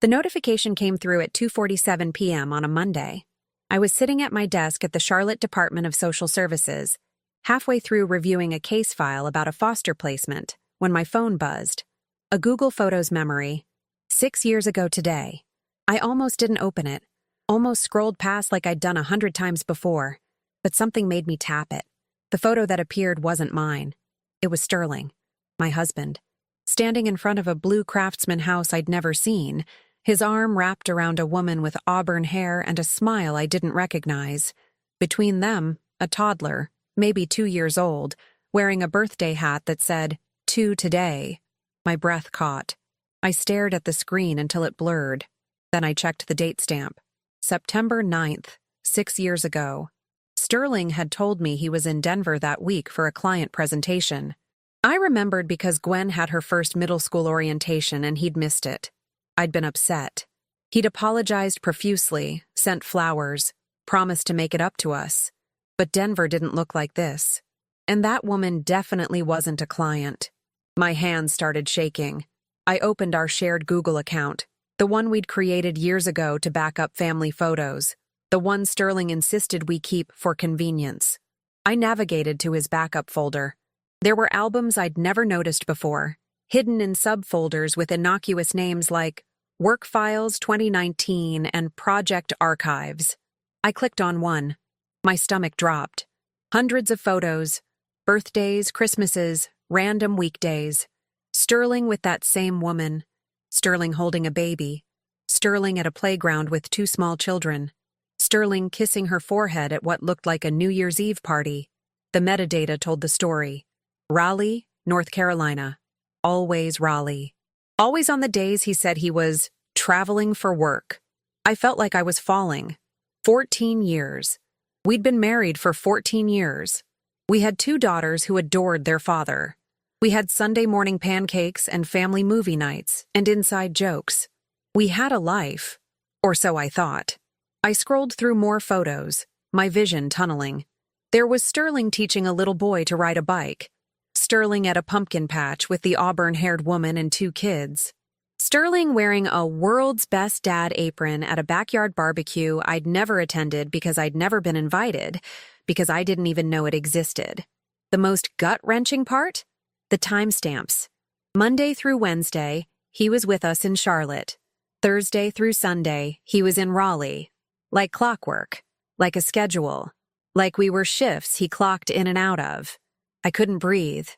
The notification came through at 2:47 p.m. on a Monday. I was sitting at my desk at the Charlotte Department of Social Services, halfway through reviewing a case file about a foster placement, when my phone buzzed. A Google Photos memory. 6 years ago today. I almost didn't open it, almost scrolled past like I'd done 100 times before, but something made me tap it. The photo that appeared wasn't mine. It was Sterling, my husband, standing in front of a blue craftsman house I'd never seen, his arm wrapped around a woman with auburn hair and a smile I didn't recognize. Between them, a toddler, maybe 2 years old, wearing a birthday hat that said, "To today." My breath caught. I stared at the screen until it blurred. Then I checked the date stamp. September 9th, 6 years ago. Sterling had told me he was in Denver that week for a client presentation. I remembered because Gwen had her first middle school orientation and he'd missed it. I'd been upset. He'd apologized profusely, sent flowers, promised to make it up to us. But Denver didn't look like this. And that woman definitely wasn't a client. My hands started shaking. I opened our shared Google account, the one we'd created years ago to back up family photos, the one Sterling insisted we keep for convenience. I navigated to his backup folder. There were albums I'd never noticed before, hidden in subfolders with innocuous names like Work Files 2019 and Project Archives. I clicked on one. My stomach dropped. Hundreds of photos, birthdays, Christmases, random weekdays. Sterling with that same woman. Sterling holding a baby. Sterling at a playground with 2 small children. Sterling kissing her forehead at what looked like a New Year's Eve party. The metadata told the story. Raleigh, North Carolina. Always Raleigh. Always on the days he said he was traveling for work. I felt like I was falling. 14 years. We'd been married for 14 years. We had 2 daughters who adored their father. We had Sunday morning pancakes and family movie nights and inside jokes. We had a life, or so I thought. I scrolled through more photos, my vision tunneling. There was Sterling teaching a little boy to ride a bike. Sterling at a pumpkin patch with the auburn-haired woman and 2 kids. Sterling wearing a world's best dad apron at a backyard barbecue I'd never attended because I'd never been invited, because I didn't even know it existed. The most gut-wrenching part? The timestamps. Monday through Wednesday, he was with us in Charlotte. Thursday through Sunday, he was in Raleigh. Like clockwork. Like a schedule. Like we were shifts he clocked in and out of. I couldn't breathe.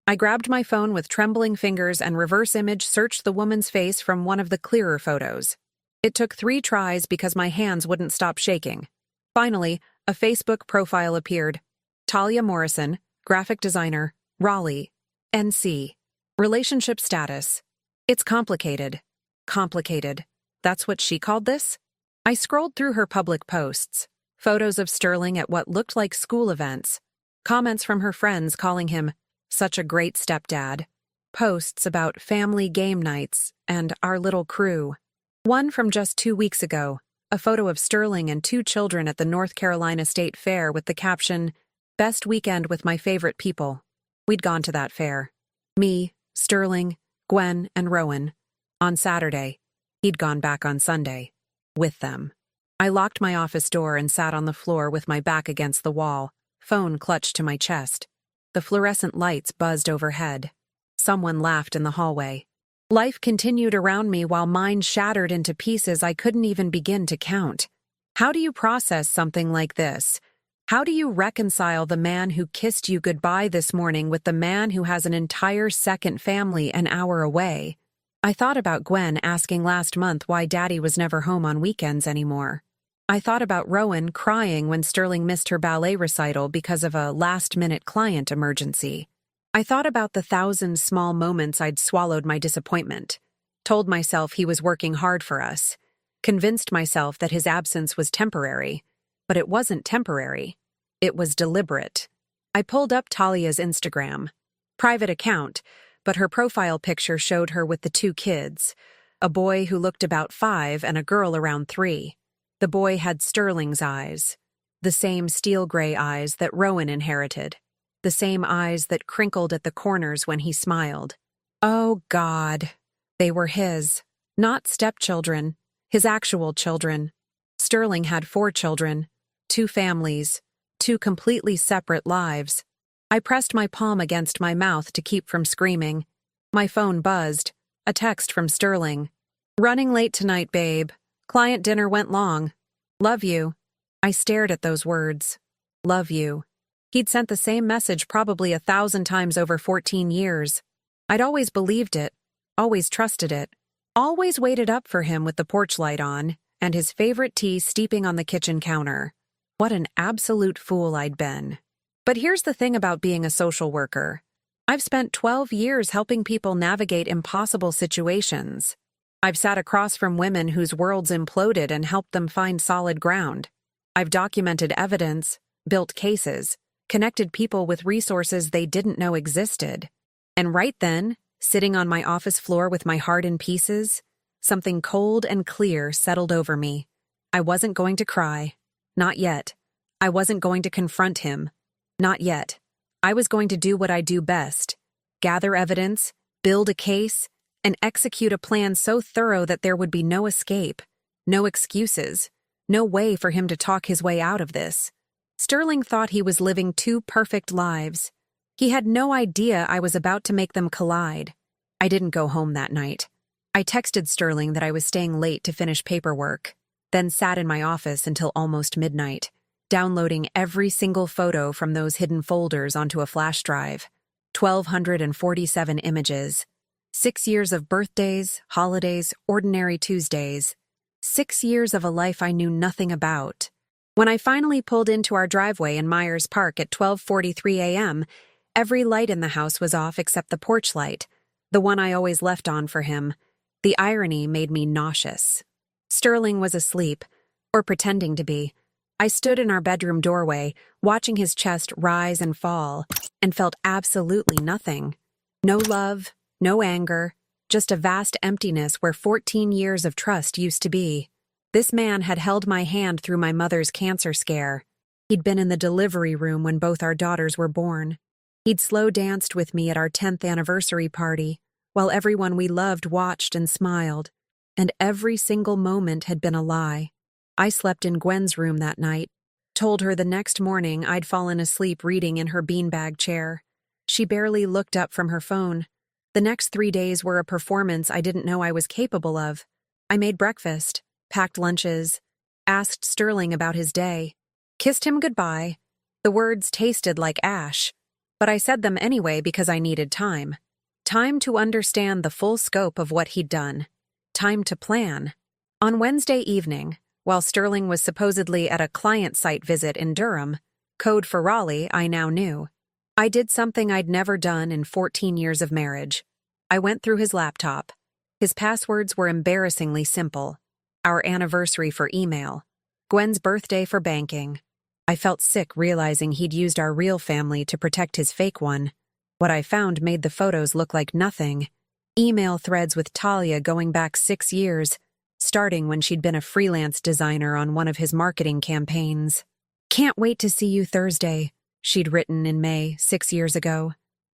I grabbed my phone with trembling fingers and reverse image searched the woman's face from one of the clearer photos. It took 3 tries because my hands wouldn't stop shaking. Finally, a Facebook profile appeared. Talia Morrison, graphic designer, Raleigh, NC. Relationship status. It's complicated. Complicated. That's what she called this? I scrolled through her public posts. Photos of Sterling at what looked like school events. Comments from her friends calling him such a great stepdad. Posts about family game nights and our little crew. One from just 2 weeks ago, a photo of Sterling and 2 children at the North Carolina State Fair with the caption, "Best weekend with my favorite people." We'd gone to that fair. Me, Sterling, Gwen, and Rowan. On Saturday. He'd gone back on Sunday. With them. I locked my office door and sat on the floor with my back against the wall, phone clutched to my chest. The fluorescent lights buzzed overhead. Someone laughed in the hallway. Life continued around me while mine shattered into pieces I couldn't even begin to count. How do you process something like this? How do you reconcile the man who kissed you goodbye this morning with the man who has an entire second family an hour away? I thought about Gwen asking last month why Daddy was never home on weekends anymore. I thought about Rowan crying when Sterling missed her ballet recital because of a last-minute client emergency. I thought about the 1,000 small moments I'd swallowed my disappointment, told myself he was working hard for us, convinced myself that his absence was temporary, but it wasn't temporary. It was deliberate. I pulled up Talia's Instagram. Private account, but her profile picture showed her with the 2 kids, a boy who looked about 5 and a girl around 3. The boy had Sterling's eyes, the same steel-gray eyes that Rowan inherited, the same eyes that crinkled at the corners when he smiled. Oh, God, they were his. Not stepchildren, his actual children. Sterling had 4 children, 2 families, 2 completely separate lives. I pressed my palm against my mouth to keep from screaming. My phone buzzed. A text from Sterling. "Running late tonight, babe. Client dinner went long. Love you." I stared at those words. Love you. He'd sent the same message probably 1,000 times over 14 years. I'd always believed it, always trusted it, always waited up for him with the porch light on and his favorite tea steeping on the kitchen counter. What an absolute fool I'd been. But here's the thing about being a social worker. I've spent 12 years helping people navigate impossible situations. I've sat across from women whose worlds imploded and helped them find solid ground. I've documented evidence, built cases, connected people with resources they didn't know existed. And right then, sitting on my office floor with my heart in pieces, something cold and clear settled over me. I wasn't going to cry. Not yet. I wasn't going to confront him. Not yet. I was going to do what I do best. Gather evidence, build a case, and execute a plan so thorough that there would be no escape, no excuses, no way for him to talk his way out of this. Sterling thought he was living 2 perfect lives. He had no idea I was about to make them collide. I didn't go home that night. I texted Sterling that I was staying late to finish paperwork, then sat in my office until almost midnight, downloading every single photo from those hidden folders onto a flash drive. 1,247 images. 6 years of birthdays, holidays, ordinary Tuesdays. 6 years of a life I knew nothing about. When I finally pulled into our driveway in Myers Park at 12:43 a.m., every light in the house was off except the porch light, the one I always left on for him. The irony made me nauseous. Sterling was asleep, or pretending to be. I stood in our bedroom doorway, watching his chest rise and fall, and felt absolutely nothing. No love, no anger, just a vast emptiness where 14 years of trust used to be. This man had held my hand through my mother's cancer scare. He'd been in the delivery room when both our daughters were born. He'd slow danced with me at our 10th anniversary party, while everyone we loved watched and smiled. And every single moment had been a lie. I slept in Gwen's room that night, told her the next morning I'd fallen asleep reading in her beanbag chair. She barely looked up from her phone. The next 3 days were a performance I didn't know I was capable of. I made breakfast, packed lunches, asked Sterling about his day, kissed him goodbye. The words tasted like ash, but I said them anyway because I needed time. Time to understand the full scope of what he'd done. Time to plan. On Wednesday evening, while Sterling was supposedly at a client site visit in Durham, code for Raleigh, I now knew, I did something I'd never done in 14 years of marriage. I went through his laptop. His passwords were embarrassingly simple. Our anniversary for email. Gwen's birthday for banking. I felt sick realizing he'd used our real family to protect his fake one. What I found made the photos look like nothing. Email threads with Talia going back 6 years, starting when she'd been a freelance designer on one of his marketing campaigns. "Can't wait to see you Thursday," she'd written in May 6 years ago.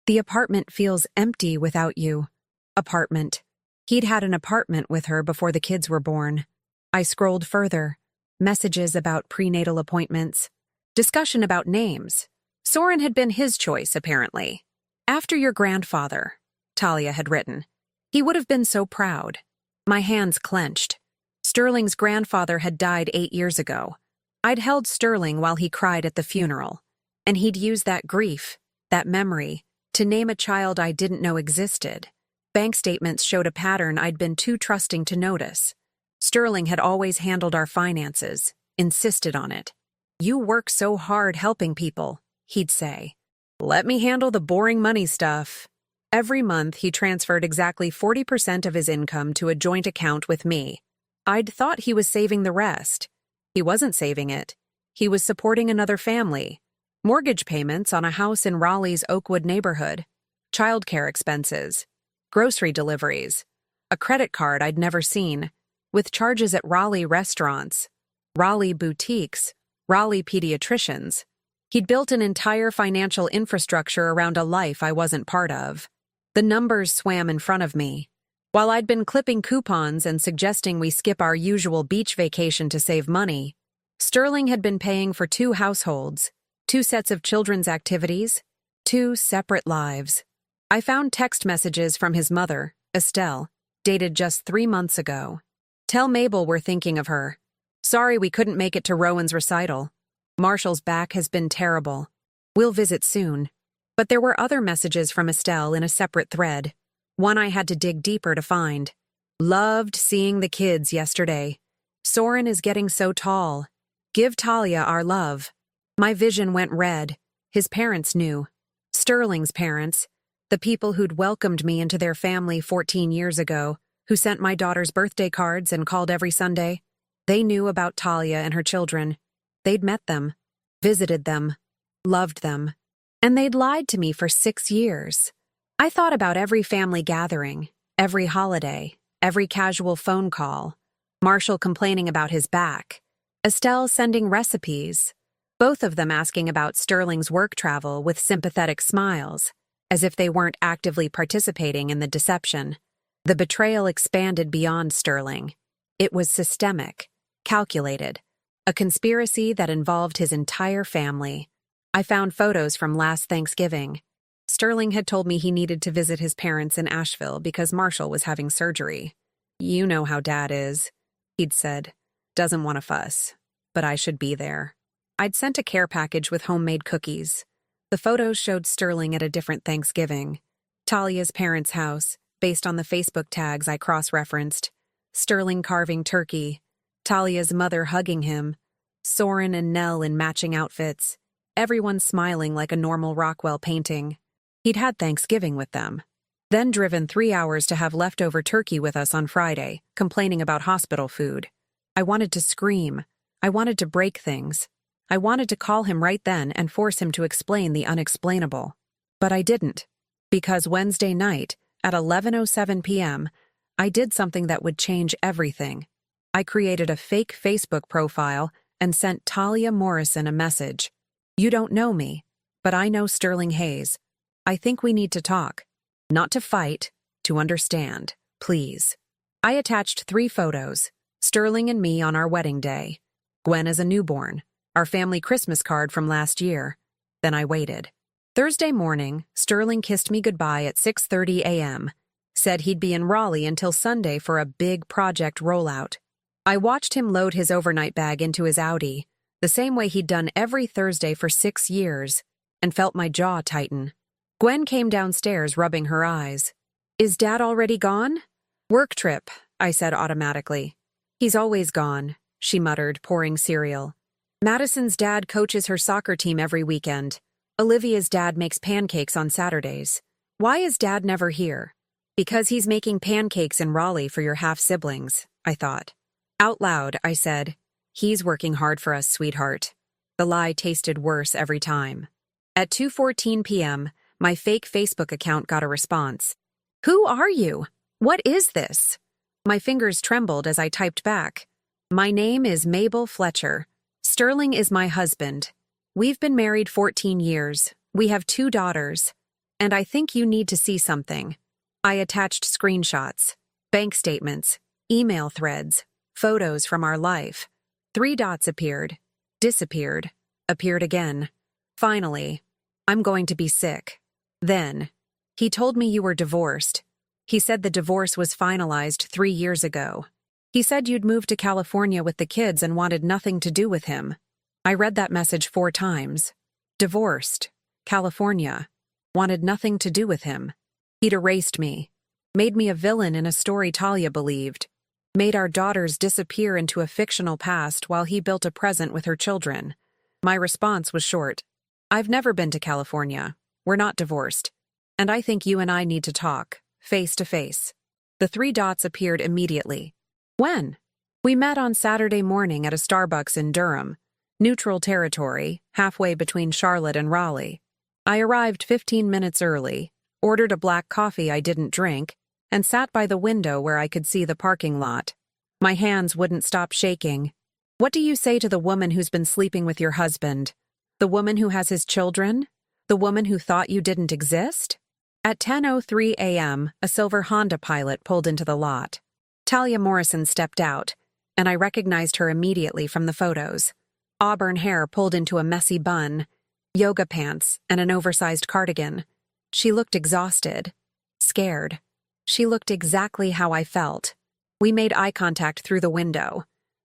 "The apartment feels empty without you." Apartment. He'd had an apartment with her before the kids were born. I scrolled further. Messages about prenatal appointments. Discussion about names. Soren had been his choice, apparently. "After your grandfather," Talia had written. "He would have been so proud." My hands clenched. Sterling's grandfather had died 8 years ago. I'd held Sterling while he cried at the funeral, and he'd used that grief, that memory, to name a child I didn't know existed. Bank statements showed a pattern I'd been too trusting to notice. Sterling had always handled our finances, insisted on it. "You work so hard helping people," he'd say. "Let me handle the boring money stuff." Every month, he transferred exactly 40% of his income to a joint account with me. I'd thought he was saving the rest. He wasn't saving it. He was supporting another family. Mortgage payments on a house in Raleigh's Oakwood neighborhood. Childcare expenses. Grocery deliveries. A credit card I'd never seen. With charges at Raleigh restaurants. Raleigh boutiques. Raleigh pediatricians. He'd built an entire financial infrastructure around a life I wasn't part of. The numbers swam in front of me. While I'd been clipping coupons and suggesting we skip our usual beach vacation to save money, Sterling had been paying for 2 households, 2 sets of children's activities, 2 separate lives. I found text messages from his mother, Estelle, dated just 3 months ago. "Tell Mabel we're thinking of her. Sorry we couldn't make it to Rowan's recital. Marshall's back has been terrible. We'll visit soon." But there were other messages from Estelle in a separate thread, one I had to dig deeper to find. "Loved seeing the kids yesterday. Soren is getting so tall. Give Talia our love." My vision went red. His parents knew. Sterling's parents, the people who'd welcomed me into their family 14 years ago, who sent my daughter's birthday cards and called every Sunday. They knew about Talia and her children. They'd met them, visited them, loved them. And they'd lied to me for 6 years. I thought about every family gathering, every holiday, every casual phone call. Marshall complaining about his back. Estelle sending recipes. Both of them asking about Sterling's work travel with sympathetic smiles, as if they weren't actively participating in the deception. The betrayal expanded beyond Sterling. It was systemic, calculated, a conspiracy that involved his entire family. I found photos from last Thanksgiving. Sterling had told me he needed to visit his parents in Asheville because Marshall was having surgery. "You know how Dad is," he'd said. "Doesn't want to fuss, but I should be there." I'd sent a care package with homemade cookies. The photos showed Sterling at a different Thanksgiving. Talia's parents' house, based on the Facebook tags I cross-referenced. Sterling carving turkey. Talia's mother hugging him. Soren and Nell in matching outfits. Everyone smiling like a normal Rockwell painting. He'd had Thanksgiving with them. Then driven 3 hours to have leftover turkey with us on Friday, complaining about hospital food. I wanted to scream. I wanted to break things. I wanted to call him right then and force him to explain the unexplainable. But I didn't. Because Wednesday night, at 11:07 p.m., I did something that would change everything. I created a fake Facebook profile and sent Talia Morrison a message. "You don't know me, but I know Sterling Hayes. I think we need to talk. Not to fight, to understand. Please." I attached 3 photos, Sterling and me on our wedding day, Gwen as a newborn, our family Christmas card from last year. Then I waited. Thursday morning, Sterling kissed me goodbye at 6:30 a.m., said he'd be in Raleigh until Sunday for a big project rollout. I watched him load his overnight bag into his Audi, the same way he'd done every Thursday for 6 years, and felt my jaw tighten. Gwen came downstairs rubbing her eyes. "Is Dad already gone?" "Work trip," I said automatically. "He's always gone," she muttered, pouring cereal. "Madison's dad coaches her soccer team every weekend. Olivia's dad makes pancakes on Saturdays. Why is Dad never here?" "Because he's making pancakes in Raleigh for your half-siblings," I thought. Out loud, I said, "He's working hard for us, sweetheart." The lie tasted worse every time. At 2:14 p.m., my fake Facebook account got a response. "Who are you? What is this?" My fingers trembled as I typed back. "My name is Mabel Fletcher. Sterling is my husband. We've been married 14 years. We have 2 daughters. And I think you need to see something." I attached screenshots, bank statements, email threads, photos from our life. 3 dots appeared, disappeared, appeared again. Finally, "I'm going to be sick." Then, "He told me you were divorced. He said the divorce was finalized 3 years ago. He said you'd moved to California with the kids and wanted nothing to do with him." I read that message 4 times. Divorced, California, wanted nothing to do with him. He'd erased me, made me a villain in a story Talia believed, made our daughters disappear into a fictional past while he built a present with her children. My response was short. "I've never been to California. We're not divorced. And I think you and I need to talk, face to face." The 3 dots appeared immediately. "When?" "We met on Saturday morning at a Starbucks in Durham, neutral territory, halfway between Charlotte and Raleigh. I arrived 15 minutes early, ordered a black coffee I didn't drink, and sat by the window where I could see the parking lot. My hands wouldn't stop shaking. What do you say to the woman who's been sleeping with your husband? The woman who has his children? The woman who thought you didn't exist?" At 10:03 a.m., a silver Honda Pilot pulled into the lot. Talia Morrison stepped out, and I recognized her immediately from the photos. Auburn hair pulled into a messy bun, yoga pants, and an oversized cardigan. She looked exhausted, scared. She looked exactly how I felt. We made eye contact through the window.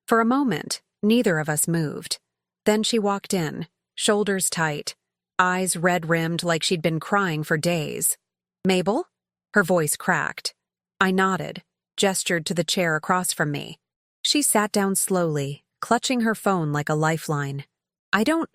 For a moment, neither of us moved. Then she walked in, shoulders tight, eyes red-rimmed like she'd been crying for days. "Mabel?" Her voice cracked. I nodded, gestured to the chair across from me. She sat down slowly, clutching her phone like a lifeline. I don't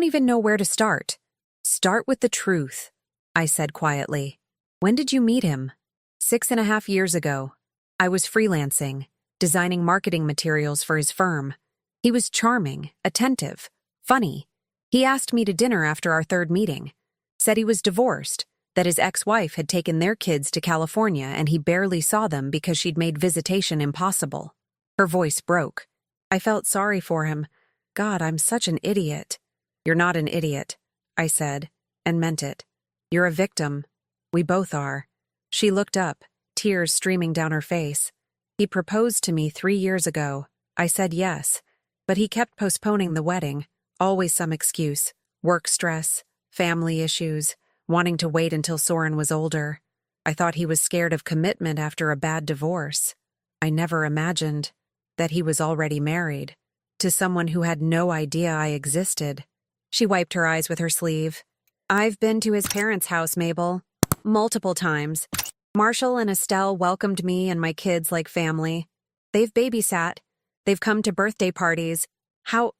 even know where to start." "Start with the truth," I said quietly. "When did you meet him?" 6.5 years ago. I was freelancing, designing marketing materials for his firm. He was charming, attentive, funny. He asked me to dinner after our third meeting. Said he was divorced, that his ex-wife had taken their kids to California and he barely saw them because she'd made visitation impossible. Her voice broke. I felt sorry for him. God, I'm such an idiot. "You're not an idiot," I said, and meant it. "You're a victim. We both are." She looked up, tears streaming down her face. "He proposed to me 3 years ago. I said yes, but he kept postponing the wedding, always some excuse, work stress, family issues, wanting to wait until Soren was older. I thought he was scared of commitment after a bad divorce. I never imagined that he was already married, to someone who had no idea I existed." She wiped her eyes with her sleeve. "I've been to his parents' house, Mabel. Multiple times. Marshall and Estelle welcomed me and my kids like family. They've babysat. They've come to birthday parties. How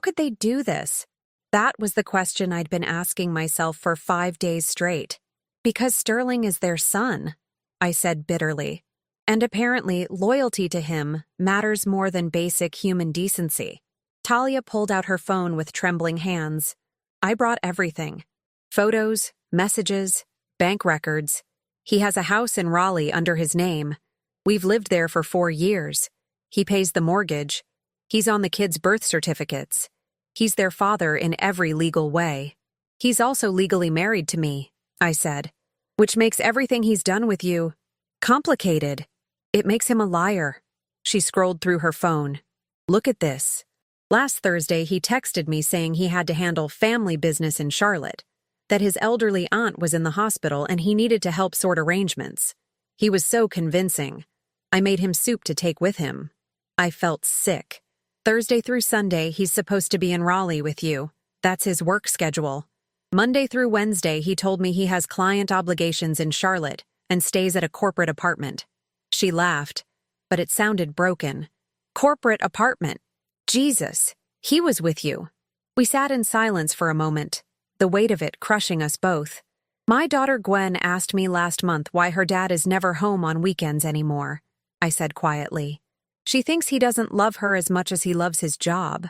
could they do this?" That was the question I'd been asking myself for 5 days straight. "Because Sterling is their son," I said bitterly. "And apparently loyalty to him matters more than basic human decency." Talia pulled out her phone with trembling hands. I brought everything. Photos, messages, bank records. He has a house in Raleigh under his name. We've lived there for 4 years. He pays the mortgage. He's on the kids' birth certificates. He's their father in every legal way. He's also legally married to me, I said, which makes everything he's done with you complicated. It makes him a liar. She scrolled through her phone. "Look at this. Last Thursday, he texted me saying he had to handle family business in Charlotte, that his elderly aunt was in the hospital and he needed to help sort arrangements. He was so convincing. I made him soup to take with him. I felt sick. Thursday through Sunday, he's supposed to be in Raleigh with you. That's his work schedule. Monday through Wednesday, he told me he has client obligations in Charlotte and stays at a corporate apartment." She laughed, but it sounded broken. "Corporate apartment. Jesus, he was with you." We sat in silence for a moment, the weight of it crushing us both. "My daughter Gwen asked me last month why her dad is never home on weekends anymore," I said quietly. "She thinks he doesn't love her as much as he loves his job.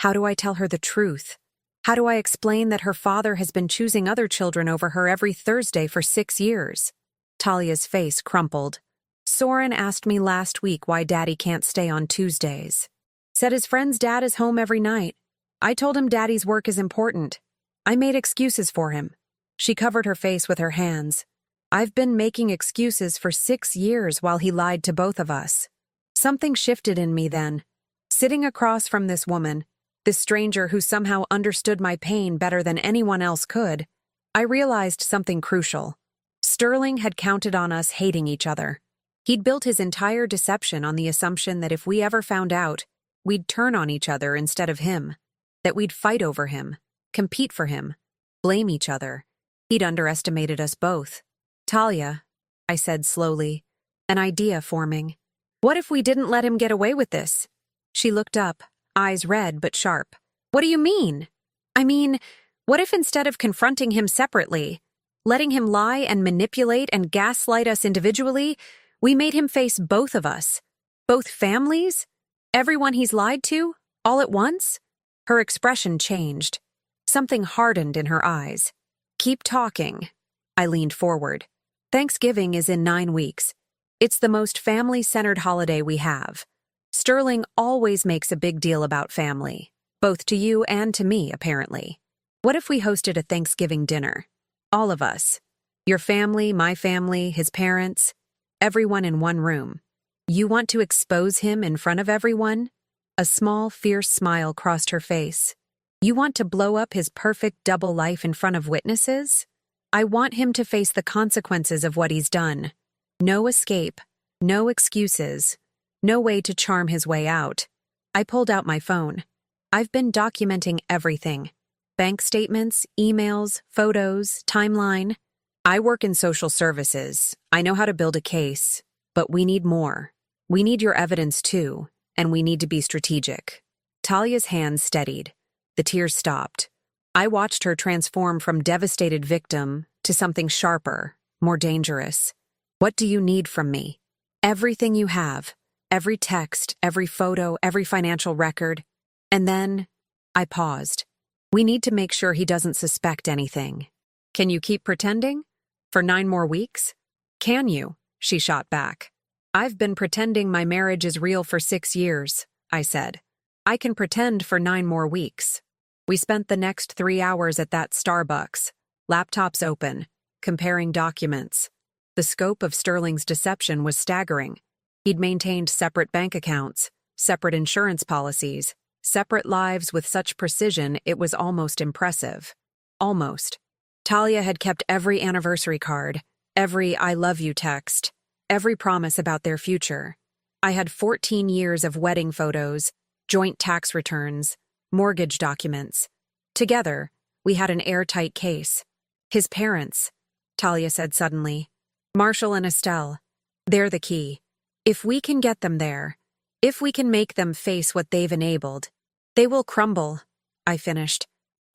How do I tell her the truth? How do I explain that her father has been choosing other children over her every Thursday for 6 years?" Talia's face crumpled. "Soren asked me last week why Daddy can't stay on Tuesdays. Said his friend's dad is home every night. I told him Daddy's work is important. I made excuses for him." She covered her face with her hands. "I've been making excuses for 6 years while he lied to both of us. Something shifted in me then. Sitting across from this woman, this stranger who somehow understood my pain better than anyone else could, I realized something crucial. Sterling had counted on us hating each other. He'd built his entire deception on the assumption that if we ever found out, we'd turn on each other instead of him, that we'd fight over him, compete for him, blame each other. He'd underestimated us both. "Talia," I said slowly, an idea forming. "What if we didn't let him get away with this?" She looked up, eyes red but sharp. "What do you mean?" "I mean, what if instead of confronting him separately, letting him lie and manipulate and gaslight us individually, we made him face both of us, both families, everyone he's lied to, all at once?" Her expression changed. Something hardened in her eyes. "Keep talking." I leaned forward. "Thanksgiving is in 9 weeks. It's the most family-centered holiday we have. Sterling always makes a big deal about family, both to you and to me, apparently. What if we hosted a Thanksgiving dinner? All of us. Your family, my family, his parents, everyone in one room. You want to expose him in front of everyone? A small, fierce smile crossed her face. You want to blow up his perfect double life in front of witnesses? I want him to face the consequences of what he's done. No escape, no excuses, no way to charm his way out. I pulled out my phone. I've been documenting everything. Bank statements, emails, photos, timeline. I work in social services. I know how to build a case, but we need more. We need your evidence too, and we need to be strategic. Talia's hands steadied. The tears stopped. I watched her transform from devastated victim to something sharper, more dangerous. What do you need from me? Everything you have. Every text, every photo, every financial record. And then, I paused. We need to make sure he doesn't suspect anything. Can you keep pretending? For 9 more weeks? Can you? She shot back. I've been pretending my marriage is real for 6 years, I said. I can pretend for 9 more weeks. We spent the next 3 hours at that Starbucks, laptops open, comparing documents. The scope of Sterling's deception was staggering. He'd maintained separate bank accounts, separate insurance policies, separate lives with such precision it was almost impressive. Almost. Talia had kept every anniversary card, every I love you text, every promise about their future. I had 14 years of wedding photos, joint tax returns, mortgage documents. Together, we had an airtight case. His parents, Talia said suddenly. Marshall and Estelle. They're the key. If we can get them there, if we can make them face what they've enabled, they will crumble, I finished.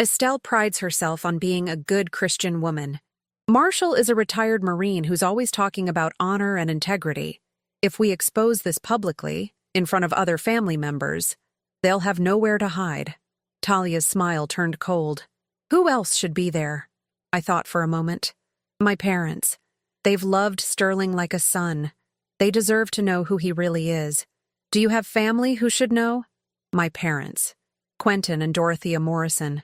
Estelle prides herself on being a good Christian woman. Marshall is a retired Marine who's always talking about honor and integrity. If we expose this publicly, in front of other family members, they'll have nowhere to hide. Talia's smile turned cold. Who else should be there? I thought for a moment. My parents. They've loved Sterling like a son. They deserve to know who he really is. Do you have family who should know? My parents. Quentin and Dorothea Morrison.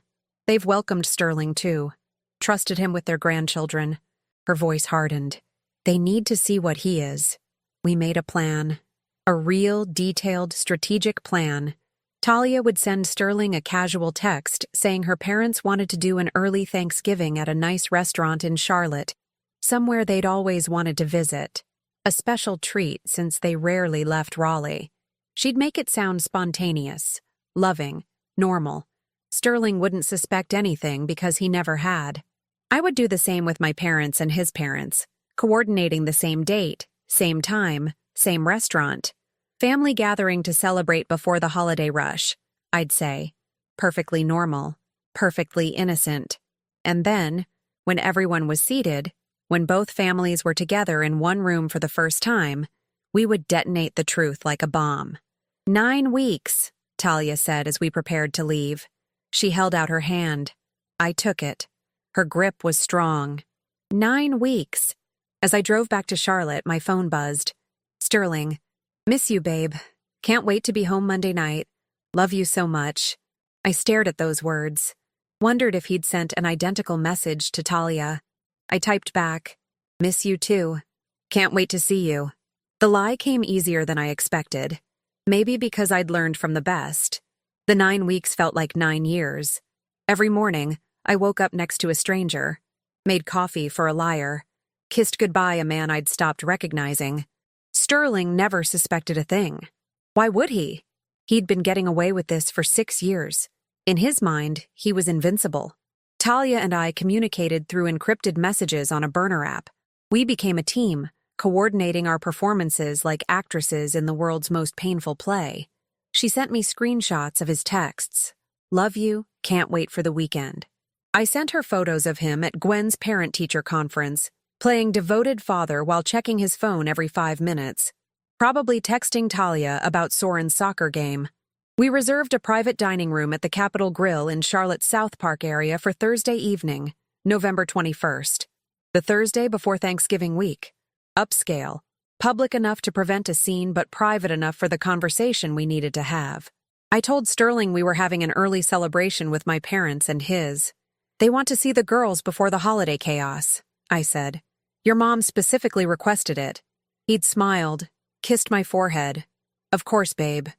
They've welcomed Sterling too. Trusted him with their grandchildren. Her voice hardened. They need to see what he is. We made a plan. A real, detailed, strategic plan. Talia would send Sterling a casual text saying her parents wanted to do an early Thanksgiving at a nice restaurant in Charlotte, somewhere they'd always wanted to visit. A special treat since they rarely left Raleigh. She'd make it sound spontaneous, loving, normal. Sterling wouldn't suspect anything because he never had. I would do the same with my parents and his parents, coordinating the same date, same time, same restaurant. Family gathering to celebrate before the holiday rush, I'd say. Perfectly normal, perfectly innocent. And then, when everyone was seated, when both families were together in one room for the first time, we would detonate the truth like a bomb. 9 weeks, Talia said as we prepared to leave. She held out her hand. I took it. Her grip was strong. 9 weeks. As I drove back to Charlotte, my phone buzzed. Sterling. Miss you, babe. Can't wait to be home Monday night. Love you so much. I stared at those words. Wondered if he'd sent an identical message to Talia. I typed back. Miss you too. Can't wait to see you. The lie came easier than I expected. Maybe because I'd learned from the best. The 9 weeks felt like 9 years. Every morning, I woke up next to a stranger, made coffee for a liar, kissed goodbye a man I'd stopped recognizing. Sterling never suspected a thing. Why would he? He'd been getting away with this for 6 years. In his mind, he was invincible. Talia and I communicated through encrypted messages on a burner app. We became a team, coordinating our performances like actresses in the world's most painful play. She sent me screenshots of his texts. Love you, can't wait for the weekend. I sent her photos of him at Gwen's parent-teacher conference, playing devoted father while checking his phone every 5 minutes, probably texting Talia about Soren's soccer game. We reserved a private dining room at the Capitol Grill in Charlotte's South Park area for Thursday evening, November 21st, the Thursday before Thanksgiving week. Upscale, public enough to prevent a scene but private enough for the conversation we needed to have. I told Sterling we were having an early celebration with my parents and his. They want to see the girls before the holiday chaos. I said. Your mom specifically requested it. He'd smiled, kissed my forehead. Of course, babe.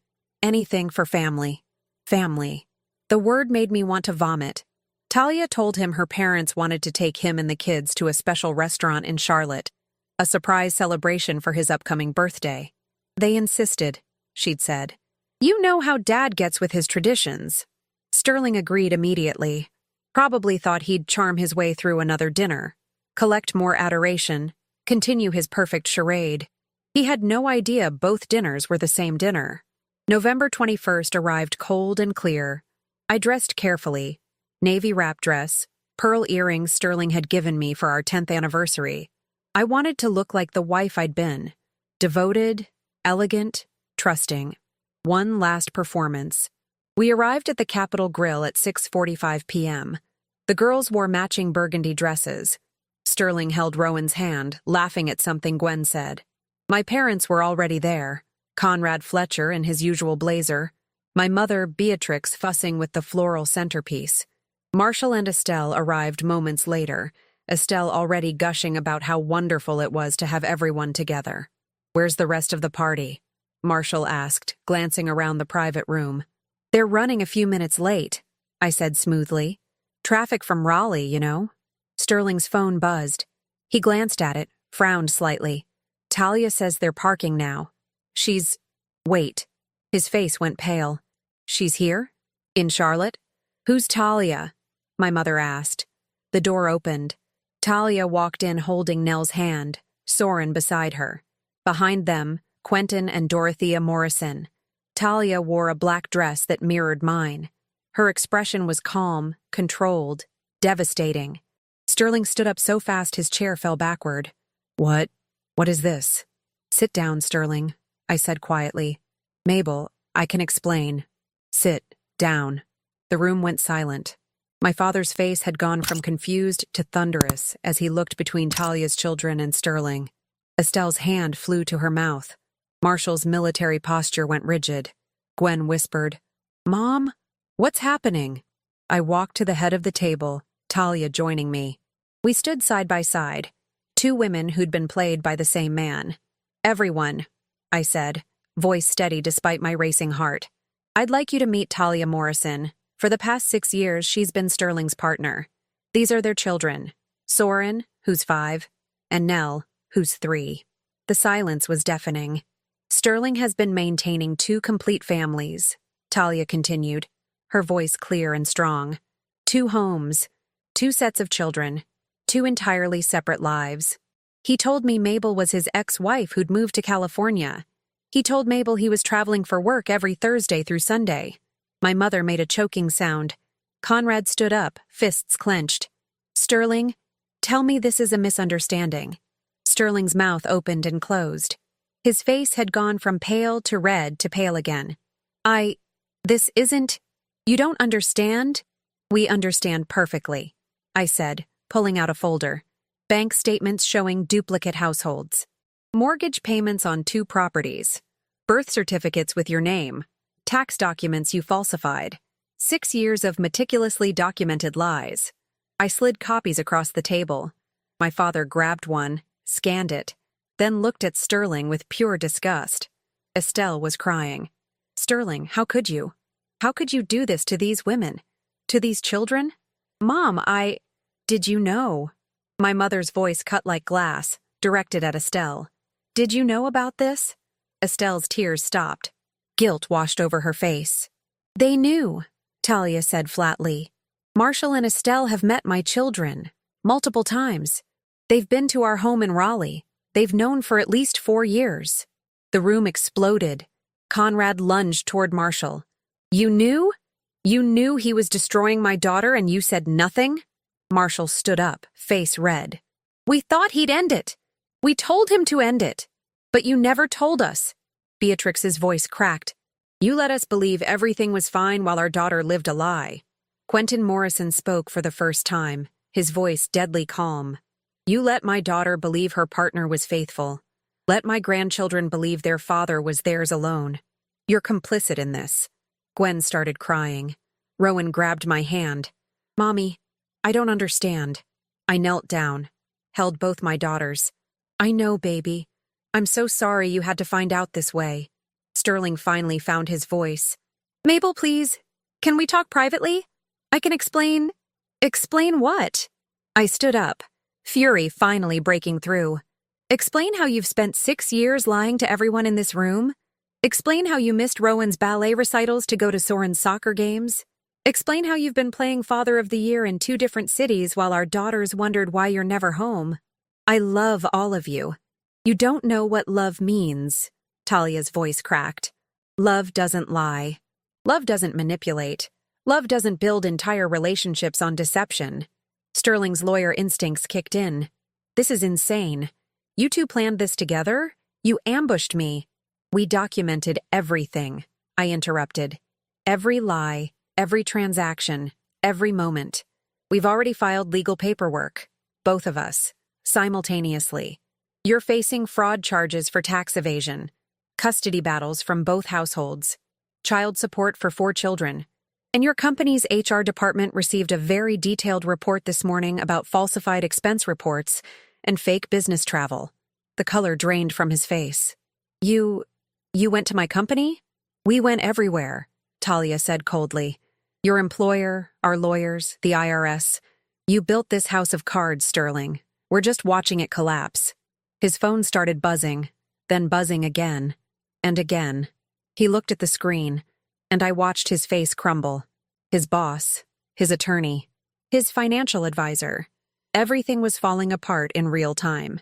Anything for family. Family. The word made me want to vomit. Talia told him her parents wanted to take him and the kids to a special restaurant in Charlotte, a surprise celebration for his upcoming birthday. They insisted, she'd said. You know how Dad gets with his traditions. Sterling agreed immediately. Probably thought he'd charm his way through another dinner, collect more adoration, continue his perfect charade. He had no idea both dinners were the same dinner. November 21st arrived cold and clear. I dressed carefully. Navy wrap dress, pearl earrings Sterling had given me for our 10th anniversary. I wanted to look like the wife I'd been. Devoted, elegant, trusting. One last performance. We arrived at the Capitol Grill at 6:45 p.m. The girls wore matching burgundy dresses. Sterling held Rowan's hand, laughing at something Gwen said. My parents were already there. Conrad Fletcher in his usual blazer. My mother, Beatrix, fussing with the floral centerpiece. Marshall and Estelle arrived moments later, Estelle already gushing about how wonderful it was to have everyone together. Where's the rest of the party? Marshall asked, glancing around the private room. They're running a few minutes late, I said smoothly. Traffic from Raleigh, you know. Sterling's phone buzzed. He glanced at it, frowned slightly. Talia says they're parking now. Wait. His face went pale. She's here? In Charlotte? Who's Talia? My mother asked. The door opened. Talia walked in holding Nell's hand, Soren beside her. Behind them, Quentin and Dorothea Morrison. Talia wore a black dress that mirrored mine. Her expression was calm, controlled, devastating. Sterling stood up so fast his chair fell backward. What is this? Sit down, Sterling, I said quietly. Mabel, I can explain. Sit down. The room went silent. My father's face had gone from confused to thunderous as he looked between Talia's children and Sterling. Estelle's hand flew to her mouth. Marshall's military posture went rigid. Gwen whispered, Mom, what's happening? I walked to the head of the table, Talia joining me. We stood side by side, two women who'd been played by the same man. Everyone, I said, voice steady despite my racing heart. I'd like you to meet Talia Morrison. For the past 6 years, she's been Sterling's partner. These are their children, Soren, who's 5, and Nell, who's 3. The silence was deafening. Sterling has been maintaining 2 complete families, Talia continued, her voice clear and strong. 2 homes, 2 sets of children, 2 entirely separate lives. He told me Mabel was his ex-wife who'd moved to California. He told Mabel he was traveling for work every Thursday through Sunday. My mother made a choking sound. Conrad stood up, fists clenched. Sterling, tell me this is a misunderstanding. Sterling's mouth opened and closed. His face had gone from pale to red to pale again. This isn't... You don't understand? We understand perfectly, I said, pulling out a folder. Bank statements showing duplicate households. Mortgage payments on 2 properties. Birth certificates with your name. Tax documents you falsified. 6 years of meticulously documented lies. I slid copies across the table. My father grabbed one, scanned it, then looked at Sterling with pure disgust. Estelle was crying. Sterling, how could you? How could you do this to these women? To these children? Mom, Did you know? My mother's voice cut like glass, directed at Estelle. Did you know about this? Estelle's tears stopped. Guilt washed over her face. They knew, Talia said flatly. Marshall and Estelle have met my children. Multiple times. They've been to our home in Raleigh. They've known for at least 4 years. The room exploded. Conrad lunged toward Marshall. You knew? You knew he was destroying my daughter and you said nothing? Marshall stood up, face red. We thought he'd end it. We told him to end it. But you never told us. Beatrix's voice cracked. You let us believe everything was fine while our daughter lived a lie. Quentin Morrison spoke for the first time, his voice deadly calm. You let my daughter believe her partner was faithful. Let my grandchildren believe their father was theirs alone. You're complicit in this. Gwen started crying. Rowan grabbed my hand. Mommy, I don't understand. I knelt down. held both my daughters. I know, baby. I'm so sorry you had to find out this way. Sterling finally found his voice. Mabel, please. Can we talk privately? I can explain. Explain what? I stood up, fury finally breaking through. Explain how you've spent 6 years lying to everyone in this room? Explain how you missed Rowan's ballet recitals to go to Soren's soccer games? Explain how you've been playing Father of the Year in 2 different cities while our daughters wondered why you're never home. I love all of you. You don't know what love means, Talia's voice cracked. Love doesn't lie. Love doesn't manipulate. Love doesn't build entire relationships on deception. Sterling's lawyer instincts kicked in. This is insane. You two planned this together? You ambushed me. We documented everything, I interrupted. Every lie, every transaction, every moment. We've already filed legal paperwork. Both of us. Simultaneously. You're facing fraud charges for tax evasion, custody battles from both households, child support for 4 children. And your company's HR department received a very detailed report this morning about falsified expense reports and fake business travel. The color drained from his face. You went to my company? We went everywhere, Talia said coldly. Your employer, our lawyers, the IRS. You built this house of cards, Sterling. We're just watching it collapse. His phone started buzzing, then buzzing again, and again. He looked at the screen, and I watched his face crumble. His boss, his attorney, his financial advisor. Everything was falling apart in real time.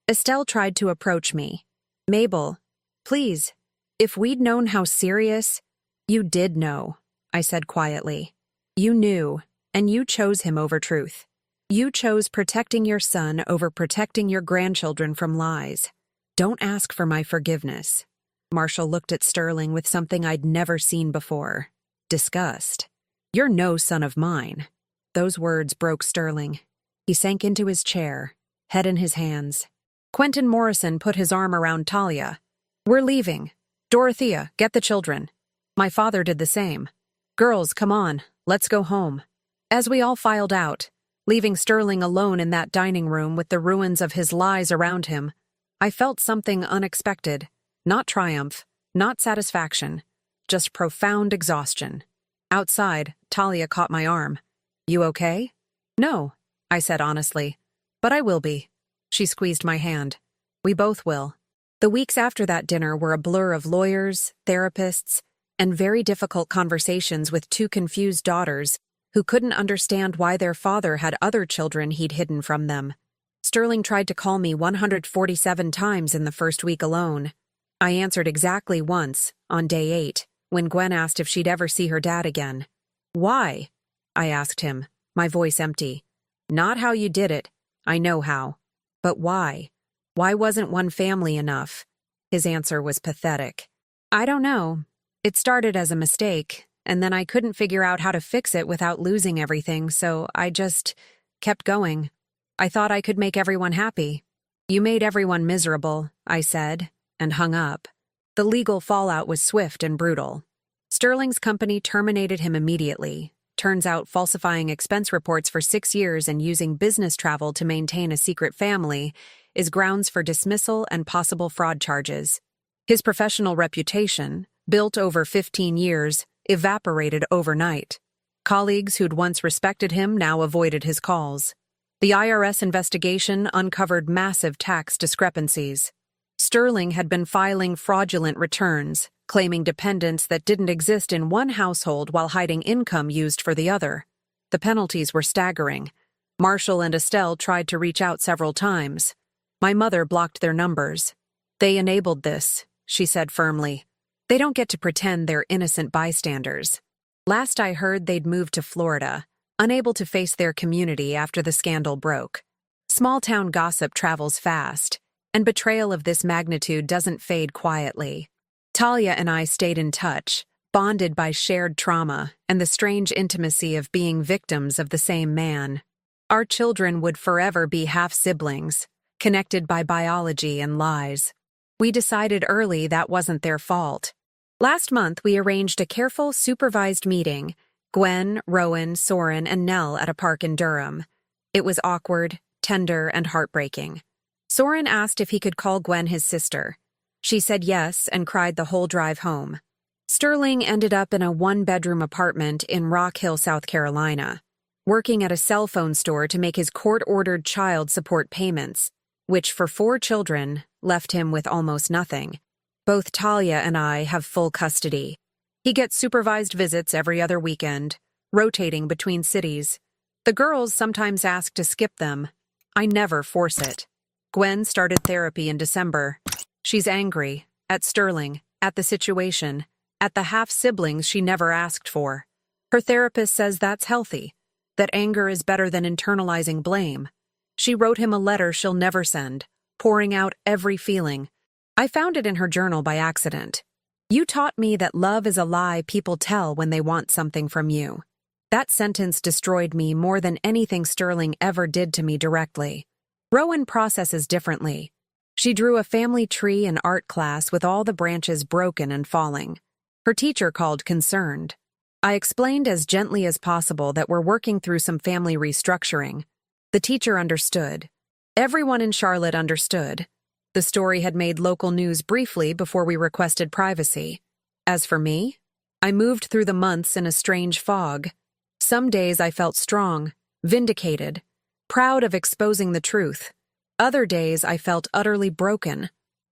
Estelle tried to approach me. Mabel, please, if we'd known how serious— You did know, I said quietly. You knew, and you chose him over truth. You chose protecting your son over protecting your grandchildren from lies. Don't ask for my forgiveness. Marshall looked at Sterling with something I'd never seen before. Disgust. You're no son of mine. Those words broke Sterling. He sank into his chair, head in his hands. Quentin Morrison put his arm around Talia. We're leaving. Dorothea, get the children. My father did the same. Girls, come on, let's go home. As we all filed out, leaving Sterling alone in that dining room with the ruins of his lies around him, I felt something unexpected. Not triumph, not satisfaction, just profound exhaustion. Outside, Talia caught my arm. You okay? No, I said honestly. But I will be. She squeezed my hand. We both will. The weeks after that dinner were a blur of lawyers, therapists, and very difficult conversations with 2 confused daughters who couldn't understand why their father had other children he'd hidden from them. Sterling tried to call me 147 times in the first week alone. I answered exactly once, on day 8, when Gwen asked if she'd ever see her dad again. Why? I asked him, my voice empty. Not how you did it. I know how. But why? Why wasn't one family enough? His answer was pathetic. I don't know. It started as a mistake, and then I couldn't figure out how to fix it without losing everything, so I just kept going. I thought I could make everyone happy. You made everyone miserable, I said, and hung up. The legal fallout was swift and brutal. Sterling's company terminated him immediately. Turns out falsifying expense reports for 6 years and using business travel to maintain a secret family is grounds for dismissal and possible fraud charges. His professional reputation, built over 15 years, evaporated overnight. Colleagues who'd once respected him now avoided his calls. The IRS investigation uncovered massive tax discrepancies. Sterling had been filing fraudulent returns, claiming dependents that didn't exist in one household while hiding income used for the other. The penalties were staggering. Marshall and Estelle tried to reach out several times. My mother blocked their numbers. They enabled this, she said firmly. They don't get to pretend they're innocent bystanders. Last I heard, they'd moved to Florida, unable to face their community after the scandal broke. Small-town gossip travels fast, and betrayal of this magnitude doesn't fade quietly. Talia and I stayed in touch, bonded by shared trauma and the strange intimacy of being victims of the same man. Our children would forever be half-siblings, connected by biology and lies. We decided early that wasn't their fault. Last month, we arranged a careful, supervised meeting, Gwen, Rowan, Soren, and Nell at a park in Durham. It was awkward, tender, and heartbreaking. Soren asked if he could call Gwen his sister. She said yes and cried the whole drive home. Sterling ended up in a one-bedroom apartment in Rock Hill, South Carolina, working at a cell phone store to make his court-ordered child support payments, which for 4 children left him with almost nothing. Both Talia and I have full custody. He gets supervised visits every other weekend, rotating between cities. The girls sometimes ask to skip them. I never force it. Gwen started therapy in December. She's angry, at Sterling, at the situation, at the half-siblings she never asked for. Her therapist says that's healthy, that anger is better than internalizing blame. She wrote him a letter she'll never send, pouring out every feeling. I found it in her journal by accident. You taught me that love is a lie people tell when they want something from you. That sentence destroyed me more than anything Sterling ever did to me directly. Rowan processes differently. She drew a family tree in art class with all the branches broken and falling. Her teacher called concerned. I explained as gently as possible that we're working through some family restructuring. The teacher understood. Everyone in Charlotte understood. The story had made local news briefly before we requested privacy. As for me, I moved through the months in a strange fog. Some days I felt strong, vindicated, proud of exposing the truth. Other days I felt utterly broken,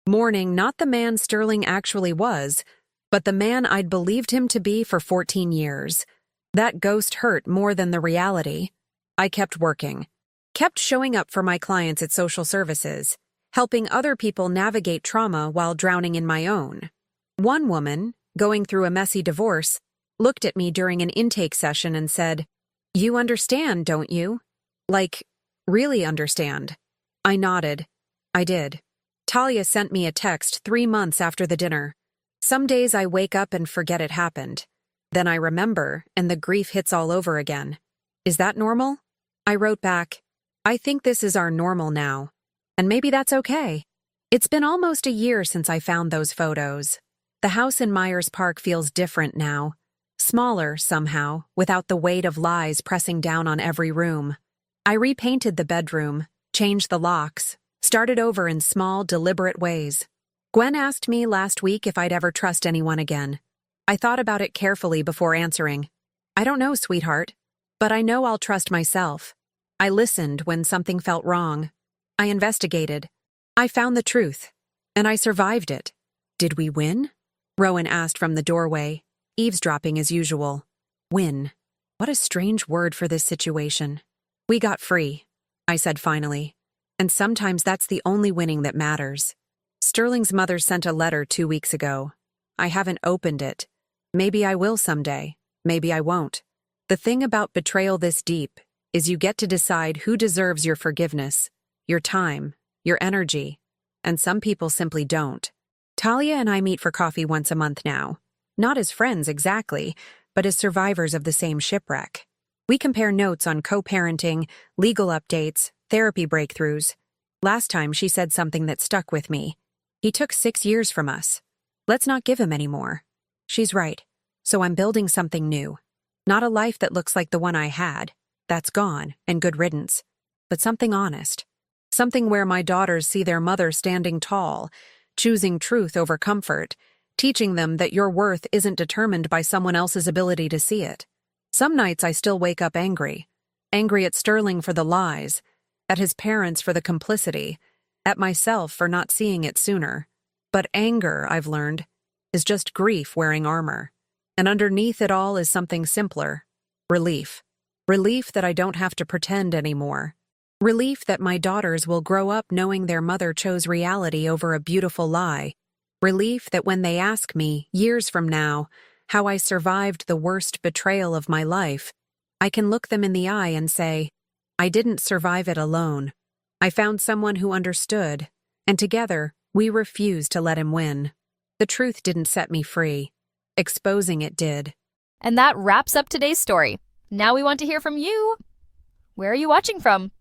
mourning not the man Sterling actually was, but the man I'd believed him to be for 14 years. That ghost hurt more than the reality. I kept working, kept showing up for my clients at social services, helping other people navigate trauma while drowning in my own. One woman, going through a messy divorce, looked at me during an intake session and said, "You understand, don't you? Like, really understand." I nodded. I did. Talia sent me a text 3 months after the dinner. Some days I wake up and forget it happened. Then I remember, and the grief hits all over again. Is that normal? I wrote back, I think this is our normal now. And maybe that's okay. It's been almost a year since I found those photos. The house in Myers Park feels different now. Smaller, somehow, without the weight of lies pressing down on every room. I repainted the bedroom, changed the locks, started over in small, deliberate ways. Gwen asked me last week if I'd ever trust anyone again. I thought about it carefully before answering. I don't know, sweetheart, but I know I'll trust myself. I listened when something felt wrong. I investigated. I found the truth. And I survived it. Did we win? Rowan asked from the doorway, eavesdropping as usual. Win. What a strange word for this situation. We got free, I said finally. And sometimes that's the only winning that matters. Sterling's mother sent a letter 2 weeks ago. I haven't opened it. Maybe I will someday. Maybe I won't. The thing about betrayal this deep is you get to decide who deserves your forgiveness, your time, your energy, and some people simply don't. Talia and I meet for coffee once a month now. Not as friends exactly, but as survivors of the same shipwreck. We compare notes on co-parenting, legal updates, therapy breakthroughs. Last time she said something that stuck with me. He took 6 years from us. Let's not give him any more. She's right. So I'm building something new. Not a life that looks like the one I had. That's gone, and good riddance. But something honest. Something where my daughters see their mother standing tall, choosing truth over comfort, teaching them that your worth isn't determined by someone else's ability to see it. Some nights I still wake up angry. Angry at Sterling for the lies, at his parents for the complicity, at myself for not seeing it sooner. But anger, I've learned, is just grief wearing armor. And underneath it all is something simpler. Relief. Relief that I don't have to pretend anymore. Relief that my daughters will grow up knowing their mother chose reality over a beautiful lie. Relief that when they ask me, years from now, how I survived the worst betrayal of my life, I can look them in the eye and say, I didn't survive it alone. I found someone who understood, and together, we refused to let him win. The truth didn't set me free. Exposing it did. And that wraps up today's story. Now we want to hear from you. Where are you watching from?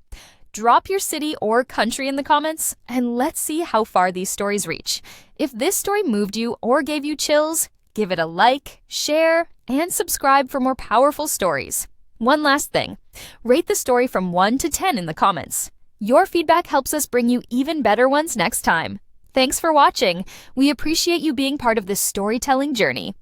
Drop your city or country in the comments, and let's see how far these stories reach. If this story moved you or gave you chills, give it a like, share, and subscribe for more powerful stories. One last thing. Rate the story from 1 to 10 in the comments. Your feedback helps us bring you even better ones next time. Thanks for watching. We appreciate you being part of this storytelling journey.